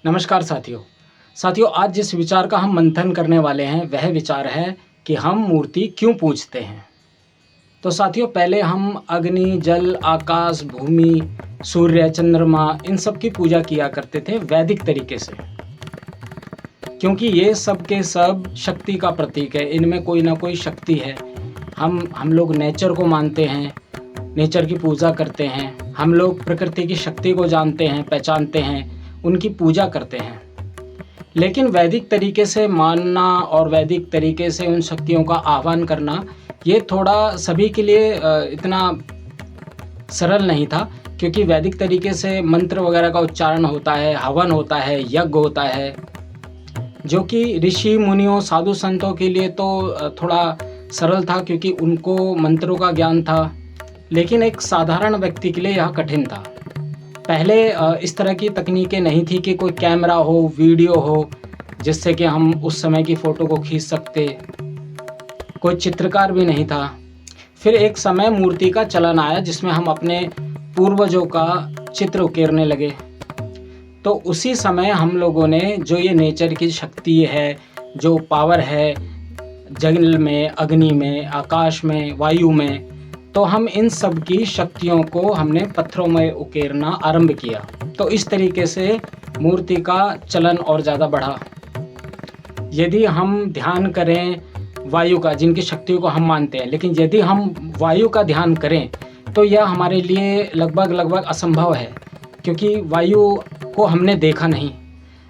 नमस्कार साथियों, आज जिस विचार का हम मंथन करने वाले हैं वह विचार है कि हम मूर्ति क्यों पूजते हैं। तो साथियों, पहले हम अग्नि, जल, आकाश, भूमि, सूर्य, चंद्रमा इन सब की पूजा किया करते थे वैदिक तरीके से, क्योंकि ये सब के सब शक्ति का प्रतीक है। इनमें कोई ना कोई शक्ति है। हम लोग नेचर को मानते हैं, नेचर की पूजा करते हैं। हम लोग प्रकृति की शक्ति को जानते हैं, पहचानते हैं, उनकी पूजा करते हैं। लेकिन वैदिक तरीके से मानना और वैदिक तरीके से उन शक्तियों का आह्वान करना ये थोड़ा सभी के लिए इतना सरल नहीं था, क्योंकि वैदिक तरीके से मंत्र वगैरह का उच्चारण होता है, हवन होता है, यज्ञ होता है, जो कि ऋषि मुनियों, साधु संतों के लिए तो थोड़ा सरल था क्योंकि उनको मंत्रों का ज्ञान था। लेकिन एक साधारण व्यक्ति के लिए यह कठिन था। पहले इस तरह की तकनीकें नहीं थी कि कोई कैमरा हो, वीडियो हो, जिससे कि हम उस समय की फ़ोटो को खींच सकते। कोई चित्रकार भी नहीं था। फिर एक समय मूर्ति का चलन आया जिसमें हम अपने पूर्वजों का चित्र उकेरने लगे। तो उसी समय हम लोगों ने जो ये नेचर की शक्ति है, जो पावर है जल में, अग्नि में, आकाश में, वायु में, तो हम इन सब की शक्तियों को हमने पत्थरों में उकेरना आरंभ किया। तो इस तरीके से मूर्ति का चलन और ज़्यादा बढ़ा। यदि हम ध्यान करें वायु का, जिनकी शक्तियों को हम मानते हैं, लेकिन यदि हम वायु का ध्यान करें तो यह हमारे लिए लगभग असंभव है, क्योंकि वायु को हमने देखा नहीं।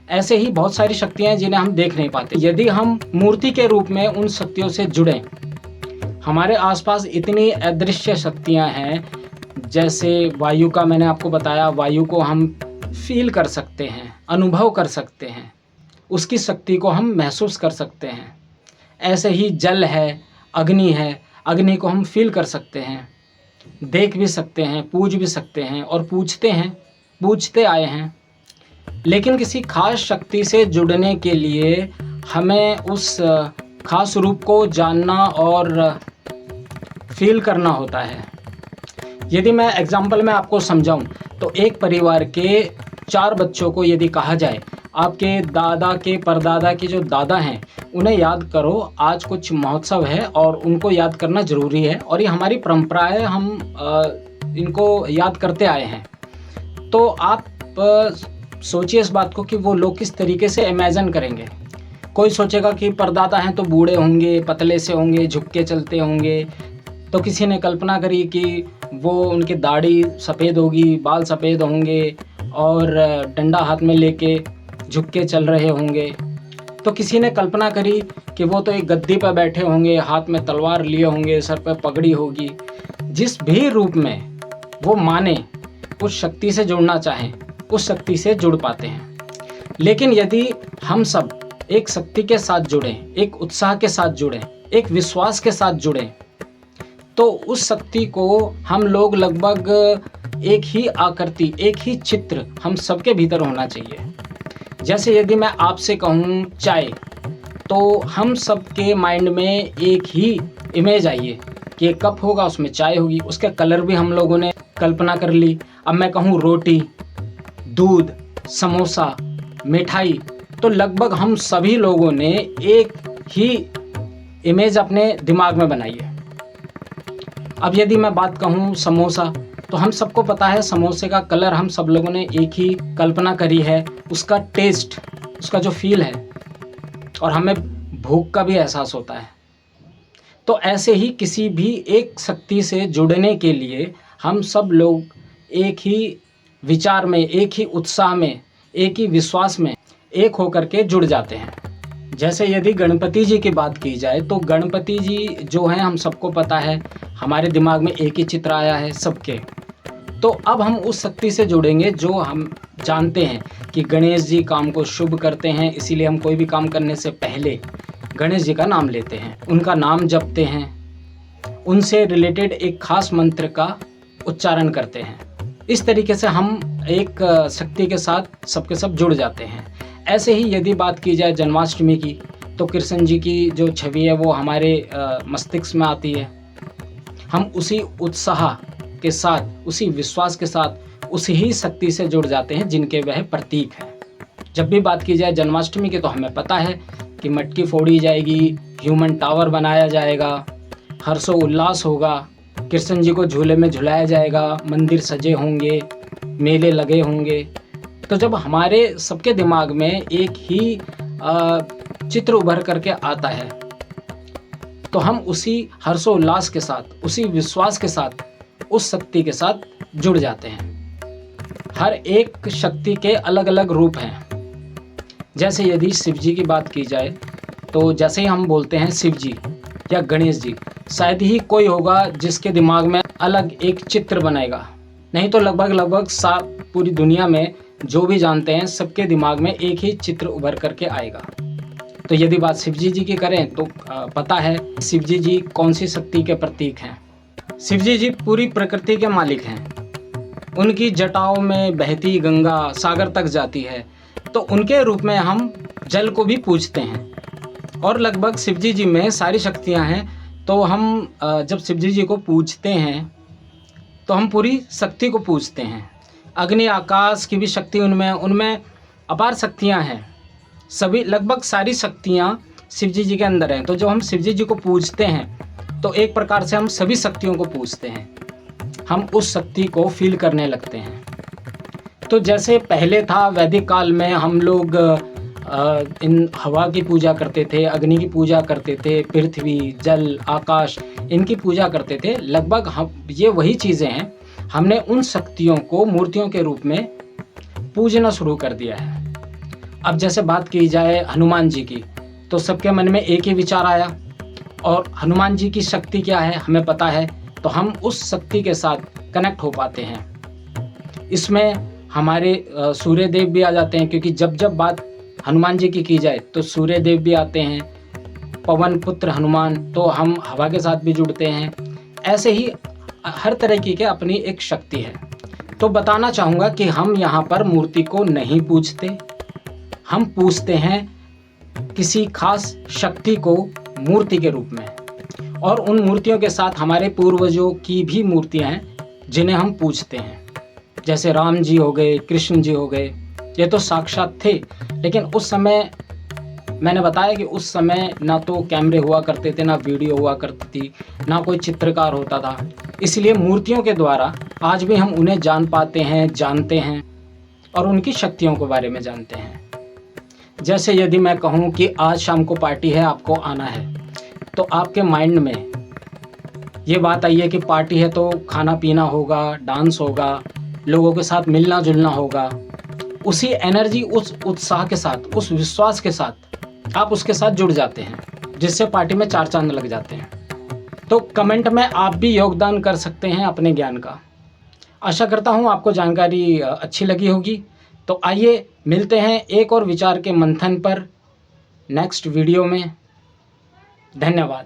ऐसे ही बहुत सारी शक्तियाँ हैं जिन्हें हम देख नहीं पाते। यदि हम मूर्ति के रूप में उन शक्तियों से जुड़ें, हमारे आसपास इतनी अदृश्य शक्तियाँ हैं, जैसे वायु का मैंने आपको बताया, वायु को हम फील कर सकते हैं, अनुभव कर सकते हैं, उसकी शक्ति को हम महसूस कर सकते हैं। ऐसे ही जल है, अग्नि को हम फील कर सकते हैं, देख भी सकते हैं, पूज भी सकते हैं और पूजते आए हैं। लेकिन किसी खास शक्ति से जुड़ने के लिए हमें उस खास रूप को जानना और फील करना होता है। यदि मैं एग्जाम्पल में आपको समझाऊं तो एक परिवार के 4 बच्चों को यदि कहा जाए, आपके दादा के परदादा के जो दादा हैं उन्हें याद करो, आज कुछ महोत्सव है और उनको याद करना ज़रूरी है और ये हमारी परंपरा है, हम इनको याद करते आए हैं। तो आप सोचिए इस बात को कि वो लोग किस तरीके से इमेजिन करेंगे। कोई सोचेगा कि परदादा हैं तो बूढ़े होंगे, पतले से होंगे, झुक के चलते होंगे। तो किसी ने कल्पना करी कि वो उनकी दाढ़ी सफ़ेद होगी, बाल सफ़ेद होंगे और डंडा हाथ में लेके झुक के चल रहे होंगे। तो किसी ने कल्पना करी कि वो तो एक गद्दी पर बैठे होंगे, हाथ में तलवार लिए होंगे, सर पर पगड़ी होगी। जिस भी रूप में वो माने, उस शक्ति से जुड़ना चाहें, उस शक्ति से जुड़ पाते हैं। लेकिन यदि हम सब एक शक्ति के साथ जुड़ें, एक उत्साह के साथ जुड़ें, एक विश्वास के साथ जुड़ें, तो उस शक्ति को हम लोग लगभग एक ही आकृति, एक ही चित्र हम सबके भीतर होना चाहिए। जैसे यदि मैं आपसे कहूँ चाय, तो हम सबके माइंड में एक ही इमेज आइए कि एक कप होगा, उसमें चाय होगी, उसके कलर भी हम लोगों ने कल्पना कर ली। अब मैं कहूँ रोटी, दूध, समोसा, मिठाई, तो लगभग हम सभी लोगों ने एक ही इमेज अपने दिमाग में बनाई है। अब यदि मैं बात कहूँ समोसा, तो हम सबको पता है समोसे का कलर हम सब लोगों ने एक ही कल्पना करी है, उसका टेस्ट, उसका जो फील है, और हमें भूख का भी एहसास होता है। तो ऐसे ही किसी भी एक शक्ति से जुड़ने के लिए हम सब लोग एक ही विचार में, एक ही उत्साह में, एक ही विश्वास में एक होकर के जुड़ जाते हैं। जैसे यदि गणपति जी की बात की जाए, तो गणपति जी जो हैं हम सबको पता है, हमारे दिमाग में एक ही चित्र आया है सबके। तो अब हम उस शक्ति से जुड़ेंगे जो हम जानते हैं कि गणेश जी काम को शुभ करते हैं, इसीलिए हम कोई भी काम करने से पहले गणेश जी का नाम लेते हैं, उनका नाम जपते हैं, उनसे रिलेटेड एक खास मंत्र का उच्चारण करते हैं। इस तरीके से हम एक शक्ति के साथ सबके सब जुड़ जाते हैं। ऐसे ही यदि बात की जाए जन्माष्टमी की, तो कृष्ण जी की जो छवि है वो हमारे मस्तिष्क में आती है। हम उसी उत्साह के साथ, उसी विश्वास के साथ, उसी ही शक्ति से जुड़ जाते हैं जिनके वह प्रतीक हैं। जब भी बात की जाए जन्माष्टमी की तो हमें पता है कि मटकी फोड़ी जाएगी, ह्यूमन टावर बनाया जाएगा, हर्षो उल्लास होगा, कृष्ण जी को झूले में झुलाया जाएगा, मंदिर सजे होंगे, मेले लगे होंगे। तो जब हमारे सबके दिमाग में एक ही चित्र उभर करके आता है तो हम उसी हर्षोल्लास के साथ, उसी विश्वास के साथ, उस शक्ति के साथ जुड़ जाते हैं। हर एक शक्ति के अलग अलग रूप हैं। जैसे यदि शिव जी की बात की जाए तो जैसे ही हम बोलते हैं शिव जी या गणेश जी, शायद ही कोई होगा जिसके दिमाग में अलग एक चित्र बनाएगा, नहीं तो लगभग पूरी दुनिया में जो भी जानते हैं सबके दिमाग में एक ही चित्र उभर करके आएगा। तो यदि बात शिवजी जी की करें तो पता है शिवजी जी कौन सी शक्ति के प्रतीक हैं। शिवजी जी पूरी प्रकृति के मालिक हैं। उनकी जटाओं में बहती गंगा सागर तक जाती है, तो उनके रूप में हम जल को भी पूजते हैं। और लगभग शिवजी जी में सारी शक्तियां हैं, तो हम जब शिवजी जी को पूजते हैं तो हम पूरी शक्ति को पूजते हैं। अग्नि आकाश की भी शक्ति उनमें अपार शक्तियां हैं। सभी लगभग सारी शक्तियां शिवजी जी के अंदर हैं। तो जब हम शिवजी जी को पूजते हैं तो एक प्रकार से हम सभी शक्तियों को पूजते हैं, हम उस शक्ति को फील करने लगते हैं। तो जैसे पहले था वैदिक काल में हम लोग इन हवा की पूजा करते थे, अग्नि की पूजा करते थे, पृथ्वी जल आकाश इनकी पूजा करते थे। लगभग हम ये वही चीज़ें हैं, हमने उन शक्तियों को मूर्तियों के रूप में पूजना शुरू कर दिया है। अब जैसे बात की जाए हनुमान जी की, तो सबके मन में एक ही विचार आया, और हनुमान जी की शक्ति क्या है हमें पता है, तो हम उस शक्ति के साथ कनेक्ट हो पाते हैं। इसमें हमारे सूर्य देव भी आ जाते हैं, क्योंकि जब बात हनुमान जी की जाए तो सूर्य देव भी आते हैं, पवन पुत्र हनुमान, तो हम हवा के साथ भी जुड़ते हैं। ऐसे ही हर तरह की अपनी एक शक्ति है। तो बताना चाहूँगा कि हम यहाँ पर मूर्ति को नहीं पूजते, हम पूजते हैं किसी खास शक्ति को मूर्ति के रूप में। और उन मूर्तियों के साथ हमारे पूर्वजों की भी मूर्तियाँ हैं जिन्हें हम पूजते हैं। जैसे राम जी हो गए, कृष्ण जी हो गए, ये तो साक्षात थे, लेकिन उस समय मैंने बताया कि उस समय ना तो कैमरे हुआ करते थे, ना वीडियो हुआ करती थी, ना कोई चित्रकार होता था। इसलिए मूर्तियों के द्वारा आज भी हम उन्हें जान पाते हैं, जानते हैं और उनकी शक्तियों के बारे में जानते हैं। जैसे यदि मैं कहूँ कि आज शाम को पार्टी है, आपको आना है, तो आपके माइंड में ये बात आई है कि पार्टी है तो खाना पीना होगा, डांस होगा, लोगों के साथ मिलना जुलना होगा। उसी एनर्जी, उस उत्साह के साथ, उस विश्वास के साथ आप उसके साथ जुड़ जाते हैं, जिससे पार्टी में चार चांद लग जाते हैं। तो कमेंट में आप भी योगदान कर सकते हैं अपने ज्ञान का। आशा करता हूँ आपको जानकारी अच्छी लगी होगी। तो आइए मिलते हैं एक और विचार के मंथन पर नेक्स्ट वीडियो में। धन्यवाद।